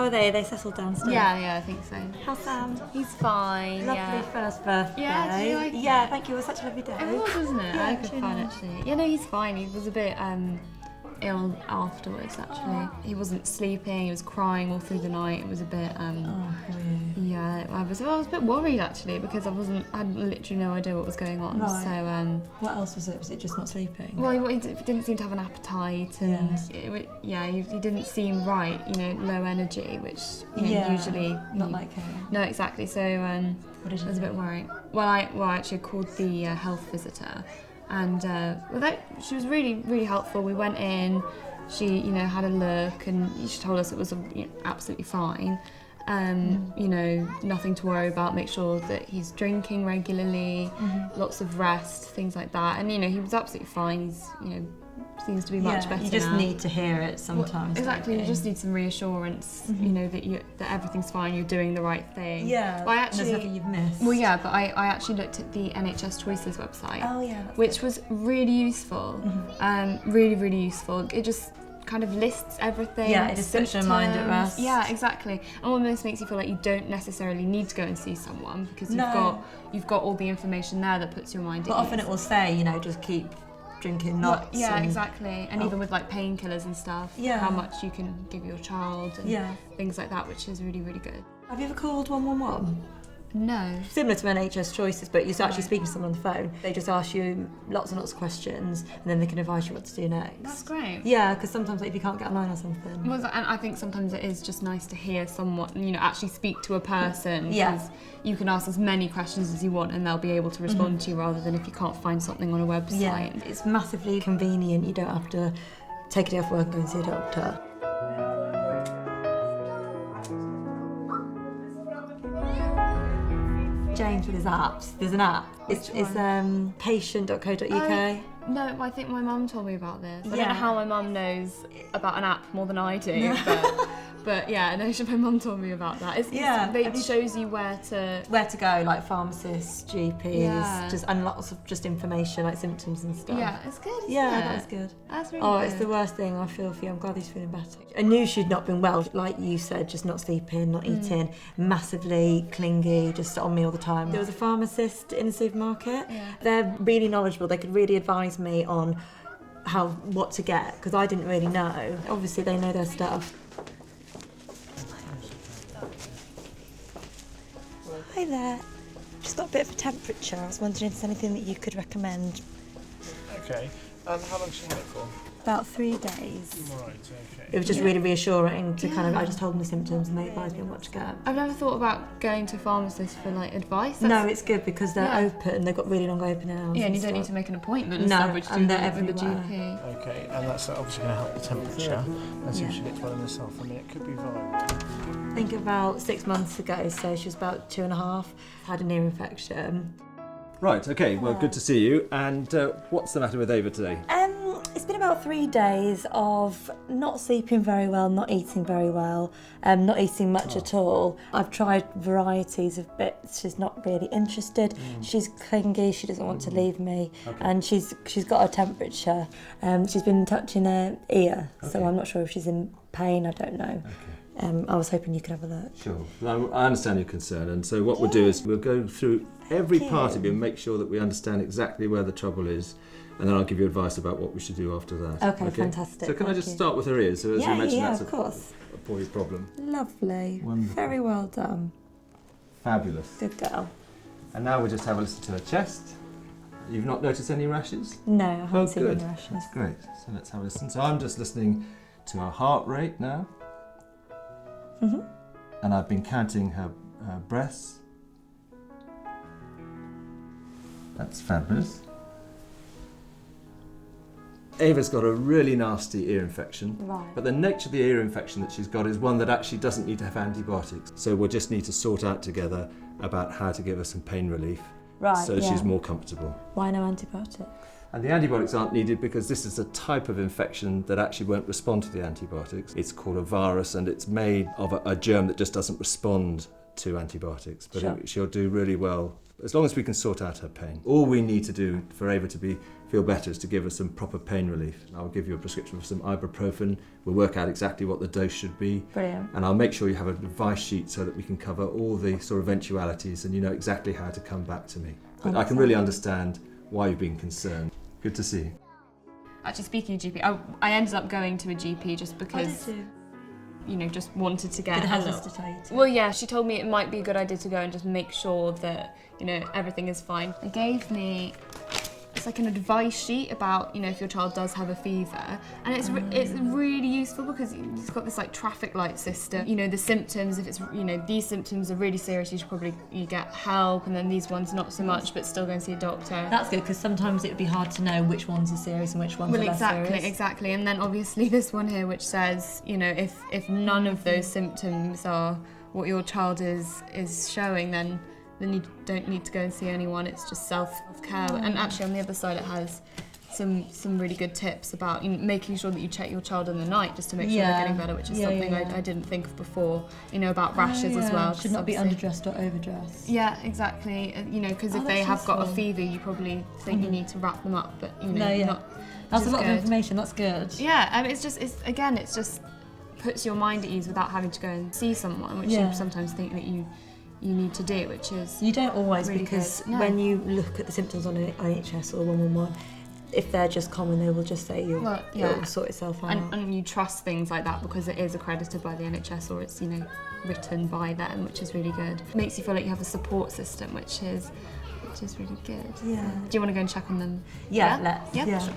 are they? They settled down still? Yeah, I think so. How's Sam? He's fine. Lovely first birthday. Yeah, do you like Yeah, it? thank you. It was such a lovely day. It was, wasn't it? Yeah, I had good really fun nice. actually. Yeah, no, he's fine. He was a bit ill afterwards actually. He wasn't sleeping. He was crying all through the night. It was a bit Really? yeah. I was a bit worried actually because I had literally no idea what was going on. Right. So What else was it? Was it just not sleeping? well, he didn't seem to have an appetite, and he didn't seem right. Low energy, which usually not like him. No, exactly. So What did I you was a do? bit worried. Well, I actually called the health visitor, and she was really, really helpful. We went in, she had a look, and she told us it was absolutely fine. Nothing to worry about. Make sure that he's drinking regularly, lots of rest, things like that. And he was absolutely fine. He's seems to be much better. You just now. need to hear it sometimes. Exactly, don't you just need some reassurance, that everything's fine, you're doing the right thing. Yeah, But there's nothing you've missed. Well, yeah, but I actually looked at the NHS Choices website, Oh yeah, that's which was really useful, really, really useful. It just kind of lists everything. Yeah, it just puts your mind at symptoms. rest. Yeah, exactly. And almost makes you feel like you don't necessarily need to go and see someone because you've got all the information there that puts your mind at But ease. often it will say, just keep drinking nuts. Yeah, and exactly. And even with like painkillers and stuff, Yeah. how much you can give your child and Yeah. things like that, which is really, really good. Have you ever called 111? No. Similar to NHS Choices, but you're actually speaking to someone on the phone. They just ask you lots and lots of questions, and then they can advise you what to do next. That's great. Yeah, because sometimes if you can't get online or something. Well, and I think sometimes it is just nice to hear someone, actually speak to a person. Yeah. Because you can ask as many questions as you want and they'll be able to respond to you rather than if you can't find something on a website. Yeah, it's massively convenient. You don't have to take a day off work and go and see a doctor. James with his apps. There's an app. It's patient.co.uk. No, I think my mum told me about this. I don't Yeah. know how my mum knows about an app more than I do, but yeah, no, my mum told me about that. It shows you where to go, like pharmacists, GPs, Yeah. and lots of just information, like symptoms and stuff. Yeah, it's good. Isn't Yeah, it? that's good. That's really Oh, good. it's the worst thing. I feel for you. I'm glad he's feeling better. I knew she'd not been well, like you said, just not sleeping, not eating, massively clingy, just on me all the time. There was a pharmacist in the supermarket. Yeah. They're really knowledgeable. They could really advise me on what to get, because I didn't really know. Obviously, they know their stuff. Hi there. Just got a bit of a temperature. I was wondering if there's anything that you could recommend. Okay. And how long should you had it for? About 3 days. Right, okay. It was just really reassuring to I just told them the symptoms and they advised me on what to get. I've never thought about going to a pharmacist for like advice. No, it's good because they're Yeah. open. They've got really long open hours. Yeah, and you don't need to make an appointment and stuff, which you do they're with the everywhere. GP. Okay, and that's obviously going to help the temperature. Let's see if she gets well in herself. I mean, it could be viral. I think about 6 months ago, so she was about 2.5, had an ear infection. Right, okay, well, good to see you. And what's the matter with Ava today? It's been about 3 days of not sleeping very well, not eating very well, not eating much at all. I've tried varieties of bits. She's not really interested. She's clingy. She doesn't want to leave me, and she's got a temperature. She's been touching her ear, so I'm not sure if she's in pain. I don't know. I was hoping you could have a look. Sure. Well, I understand your concern, and so what we'll do is we'll go through every part of you and make sure that we understand exactly where the trouble is, and then I'll give you advice about what we should do after that. Okay, fantastic. So can I Thank just you. start with her ears? So as you mentioned, that's of course. a boy problem. Lovely. Wonderful. Very well done. Fabulous. Good girl. And now we'll just have a listen to her chest. You've not noticed any rashes? No, I haven't Oh, seen good. any rashes. That's great. So let's have a listen. So I'm just listening to her heart rate now. Mhm. And I've been counting her breaths. That's fabulous. Ava's got a really nasty ear infection, Right. but the nature of the ear infection that she's got is one that actually doesn't need to have antibiotics. So we'll just need to sort out together about how to give her some pain relief Right. so yeah. she's more comfortable. Why no antibiotics? And the antibiotics aren't needed because this is a type of infection that actually won't respond to the antibiotics. It's called a virus and it's made of a germ that just doesn't respond to antibiotics. But Sure. she'll do really well As long as we can sort out her pain. All we need to do for Ava to feel better is to give her some proper pain relief. I'll give you a prescription for some ibuprofen. We'll work out exactly what the dose should be. Brilliant. And I'll make sure you have an advice sheet so that we can cover all the sort of eventualities and you know exactly how to come back to me. But I can really understand why you've been concerned. Good to see you. Actually, speaking of GP, I ended up going to a GP just because, you know, just wanted to get Did a Hannah little... to tell you to? Well, yeah, she told me it might be a good idea to go and just make sure that, you know, everything is fine. They gave me, it's like an advice sheet about, you know, if your child does have a fever, and it's really useful because it's got this like traffic light system. You know, the symptoms, if it's, you know, these symptoms are really serious, you should probably get help, and then these ones not so much, but still go and see a doctor. That's good, because sometimes it would be hard to know which ones are serious and which ones are less serious. Exactly. And then obviously this one here, which says, you know, if none of those symptoms are what your child is showing, then you don't need to go and see anyone. It's just self-care. And actually on the other side it has some really good tips about, you know, making sure that you check your child in the night just to make sure they're getting better, which is something I didn't think of before. You know, about rashes as well. Should not be underdressed or overdressed. Yeah, exactly. You know, because if they have got a fever, you probably think you need to wrap them up, but you know, not. That's a lot of information. That's good. Yeah, I mean, it's just puts your mind at ease without having to go and see someone, which you sometimes think that you need to do, which is you don't always really because good. No. when you look at the symptoms on NHS or 111, if they're just common, they will just say it'll sort itself out. And you trust things like that because it is accredited by the NHS or it's, you know, written by them, which is really good. It makes you feel like you have a support system, which is really good. Yeah. So, do you want to go and check on them? Yeah, let's. Yeah. Sure.